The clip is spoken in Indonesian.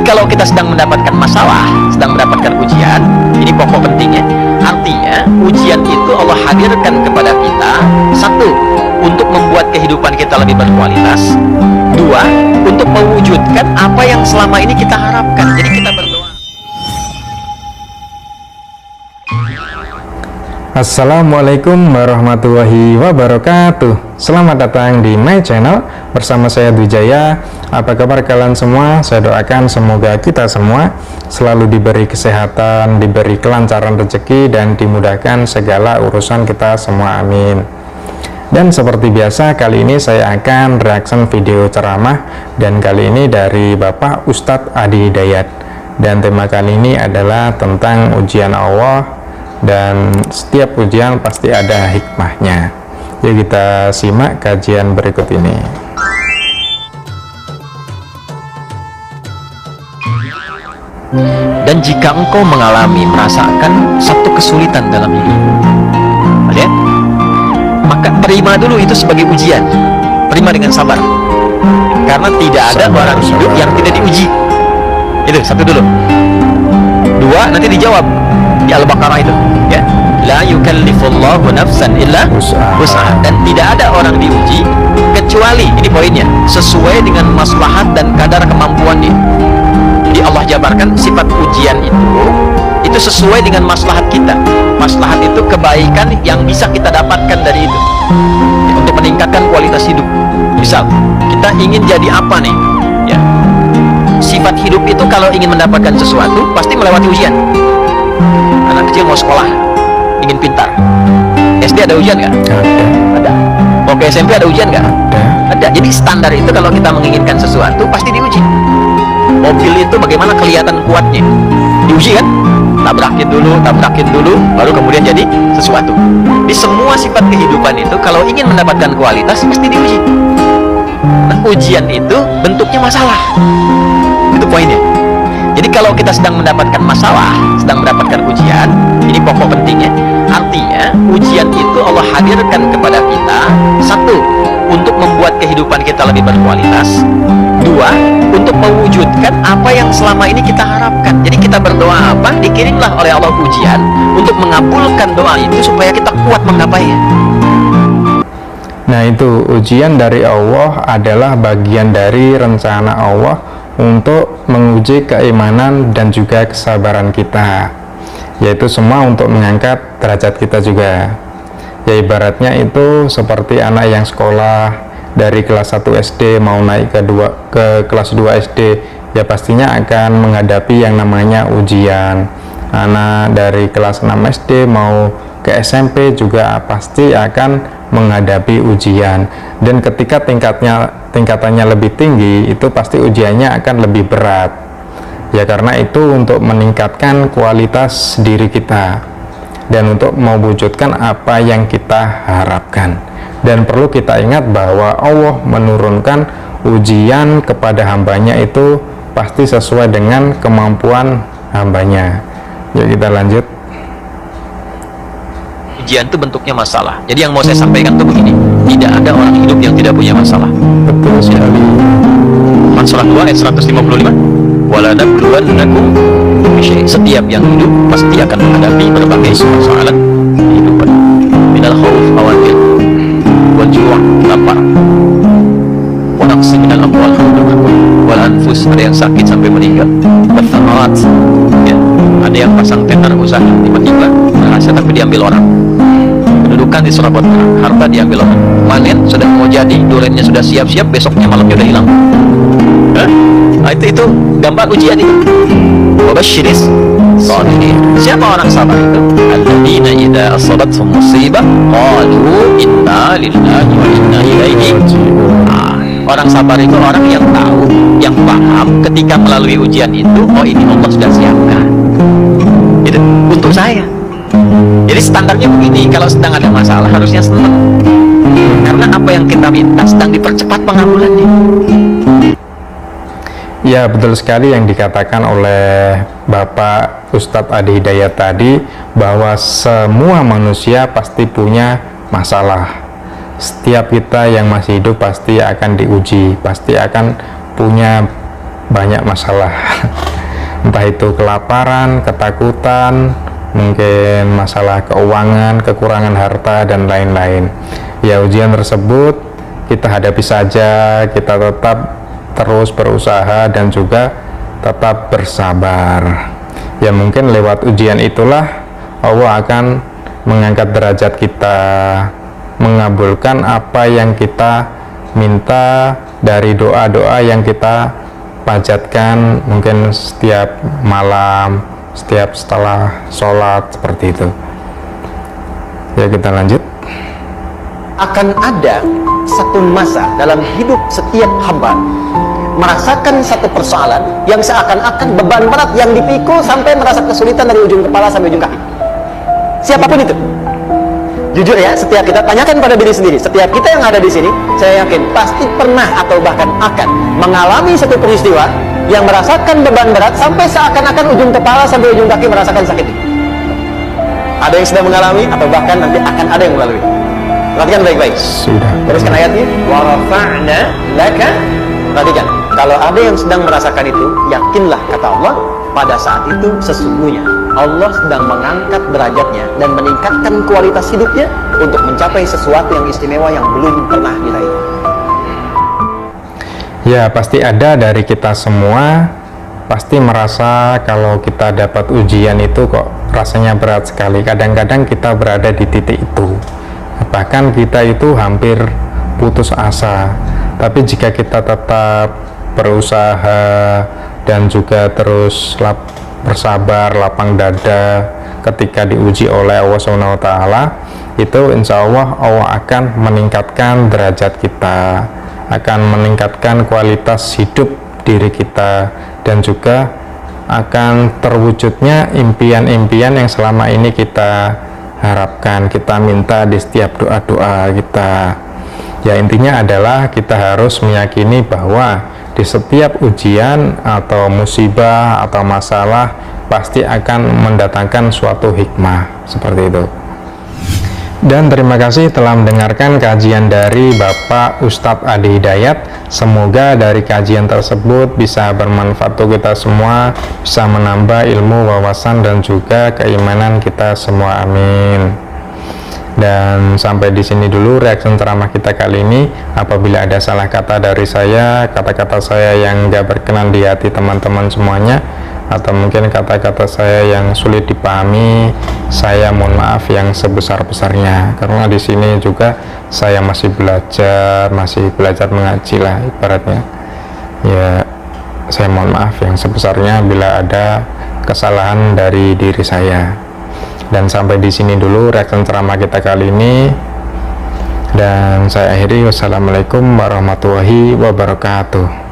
kalau kita sedang mendapatkan masalah, sedang mendapatkan ujian, ini pokok pentingnya. Artinya ujian itu Allah hadirkan kepada kita, satu, untuk membuat kehidupan kita lebih berkualitas, dua, untuk mewujudkan apa yang selama ini kita harapkan. Jadi kita berdoa. Assalamualaikum warahmatullahi wabarakatuh. Selamat datang di my channel bersama saya Dwijaya. Apa kabar kalian semua? Saya doakan semoga kita semua selalu diberi kesehatan, diberi kelancaran rezeki, dan dimudahkan segala urusan kita semua, amin. Dan seperti biasa, kali ini saya akan reaction video ceramah, dan kali ini dari Bapak Ustadz Adi Hidayat. Dan tema kali ini adalah tentang ujian Allah, dan setiap ujian pasti ada hikmahnya. Yuk kita simak kajian berikut ini. Dan jika engkau merasakan satu kesulitan dalam hidup, lihat, maka terima dulu itu sebagai ujian. Terima dengan sabar, karena tidak ada orang hidup yang tidak diuji. Itu satu dulu. Dua, nanti dijawab di Al-Baqarah itu, ya, la yukallifullahu nafsan illa wus'aha. Dan tidak ada orang diuji kecuali, ini poinnya, sesuai dengan maslahat dan kadar kemampuan dia. Jadi Allah jabarkan sifat ujian itu sesuai dengan maslahat kita. Maslahat itu kebaikan yang bisa kita dapatkan dari itu, ya, untuk meningkatkan kualitas hidup. Misal kita ingin jadi apa nih, ya, sifat hidup itu kalau ingin mendapatkan sesuatu pasti melewati ujian. Anak kecil mau sekolah, ingin pintar, SD ada ujian nggak? Ada. Mau ke SMP ada ujian nggak? Ada. Jadi standar itu kalau kita menginginkan sesuatu pasti diuji. Mobil itu bagaimana kelihatan kuatnya? Diuji kan? Tabrakin dulu, baru kemudian jadi sesuatu. Di semua sifat kehidupan itu kalau ingin mendapatkan kualitas pasti diuji. Nah, ujian itu bentuknya masalah. Itu poinnya. Jadi kalau kita sedang mendapatkan masalah, sedang mendapatkan ujian, ini pokok pentingnya. Artinya ujian itu Allah hadirkan kepada kita, satu, untuk membuat kehidupan kita lebih berkualitas, dua, untuk mewujudkan apa yang selama ini kita harapkan. Jadi kita berdoa apa, dikirimlah oleh Allah ujian untuk mengabulkan doa itu supaya kita kuat menggapainya. Nah, itu ujian dari Allah adalah bagian dari rencana Allah untuk menguji keimanan dan juga kesabaran kita, yaitu semua untuk mengangkat derajat kita juga. Ya, ibaratnya itu seperti anak yang sekolah dari kelas 1 SD mau naik ke kelas 2 SD, ya pastinya akan menghadapi yang namanya ujian. Anak dari kelas 6 SD mau ke SMP juga pasti akan menghadapi ujian, dan ketika tingkatannya lebih tinggi itu pasti ujiannya akan lebih berat, ya, karena itu untuk meningkatkan kualitas diri kita dan untuk mewujudkan apa yang kita harapkan. Dan perlu kita ingat bahwa Allah menurunkan ujian kepada hambanya itu pasti sesuai dengan kemampuan hambanya. Yuk kita lanjut. Ujian itu bentuknya masalah. Jadi yang mau saya sampaikan itu begini, tidak ada orang hidup yang tidak punya masalah. Betul sekali. Surah 2 ayat 155, walanabluwannakum bisyai. Setiap yang hidup pasti akan menghadapi berbagai persoalan kehidupan. Minal khauf, khawatir, wal ju', lapar, wa naqsi minal amwal, wal anfus, ada yang sakit sampai meninggal, wal thamarat, ya, ada yang pasang tenar usaha tiba-tiba berhasil tapi diambil orang. Kedudukan di surabot, harta diambil orang. Panen sudah mau jadi, durennya sudah siap-siap, besoknya malamnya udah hilang. Nah, itu gambar ujian itu. Wabasyiris sabirin. Siapa orang sabar itu? Alladzina idza asabatuhum musibah qalu inna lillahi wa inna ilaihi raji'un. Orang sabar itu orang yang tahu, yang paham ketika melalui ujian itu, oh ini Allah sudah siapkan. Itu untuk saya. Jadi standarnya begini, kalau sedang ada masalah harusnya senang, karena apa yang kita minta sedang dipercepat pengabulannya. Ya, betul sekali yang dikatakan oleh Bapak Ustadz Adi Hidayat tadi, bahwa semua manusia pasti punya masalah. Setiap kita yang masih hidup pasti akan diuji, pasti akan punya banyak masalah. Entah itu kelaparan, ketakutan, mungkin masalah keuangan, kekurangan harta, dan lain-lain. Ya, ujian tersebut kita hadapi saja, kita tetap terus berusaha dan juga tetap bersabar. Ya, mungkin lewat ujian itulah Allah akan mengangkat derajat kita, mengabulkan apa yang kita minta dari doa-doa yang kita panjatkan mungkin setiap malam, setiap setelah sholat, seperti itu. Ya, kita lanjut. Akan ada satu masa dalam hidup setiap hamba merasakan satu persoalan yang seakan-akan beban berat yang dipikul sampai merasa kesulitan dari ujung kepala sampai ujung kaki. Siapapun itu, jujur ya, setiap kita tanyakan pada diri sendiri, setiap kita yang ada di sini, saya yakin pasti pernah atau bahkan akan mengalami satu peristiwa yang merasakan beban berat sampai seakan-akan ujung kepala sampai ujung kaki merasakan sakit. Ada yang sedang mengalami atau bahkan nanti akan ada yang melalui. Perhatikan baik-baik. Sudah. Teruskan ayatnya. Wa rafa'na laka. Perhatikan. Kalau ada yang sedang merasakan itu, yakinlah kata Allah, pada saat itu sesungguhnya Allah sedang mengangkat derajatnya dan meningkatkan kualitas hidupnya untuk mencapai sesuatu yang istimewa yang belum pernah diraih. Ya, pasti ada dari kita semua pasti merasa kalau kita dapat ujian itu kok rasanya berat sekali. Kadang-kadang kita berada di titik itu, bahkan kita itu hampir putus asa. Tapi jika kita tetap berusaha dan juga terus bersabar, lapang dada ketika diuji oleh Allah SWT, itu insya Allah akan meningkatkan derajat kita, akan meningkatkan kualitas hidup diri kita, dan juga akan terwujudnya impian-impian yang selama ini kita harapkan, kita minta di setiap doa-doa kita. Ya, intinya adalah kita harus meyakini bahwa di setiap ujian atau musibah atau masalah pasti akan mendatangkan suatu hikmah, seperti itu. Dan terima kasih telah mendengarkan kajian dari Bapak Ustadz Adi Hidayat. Semoga dari kajian tersebut bisa bermanfaat untuk kita semua, bisa menambah ilmu, wawasan, dan juga keimanan kita semua. Amin. Dan sampai di sini dulu reaksi ceramah kita kali ini. Apabila ada salah kata dari saya, kata-kata saya yang gak berkenan di hati teman-teman semuanya, atau mungkin kata-kata saya yang sulit dipahami, saya mohon maaf yang sebesar-besarnya. Karena di sini juga saya masih belajar mengaji lah ibaratnya. Ya, saya mohon maaf yang sebesarnya bila ada kesalahan dari diri saya. Dan sampai di sini dulu reaksi ceramah kita kali ini. Dan saya akhiri, wassalamualaikum warahmatullahi wabarakatuh.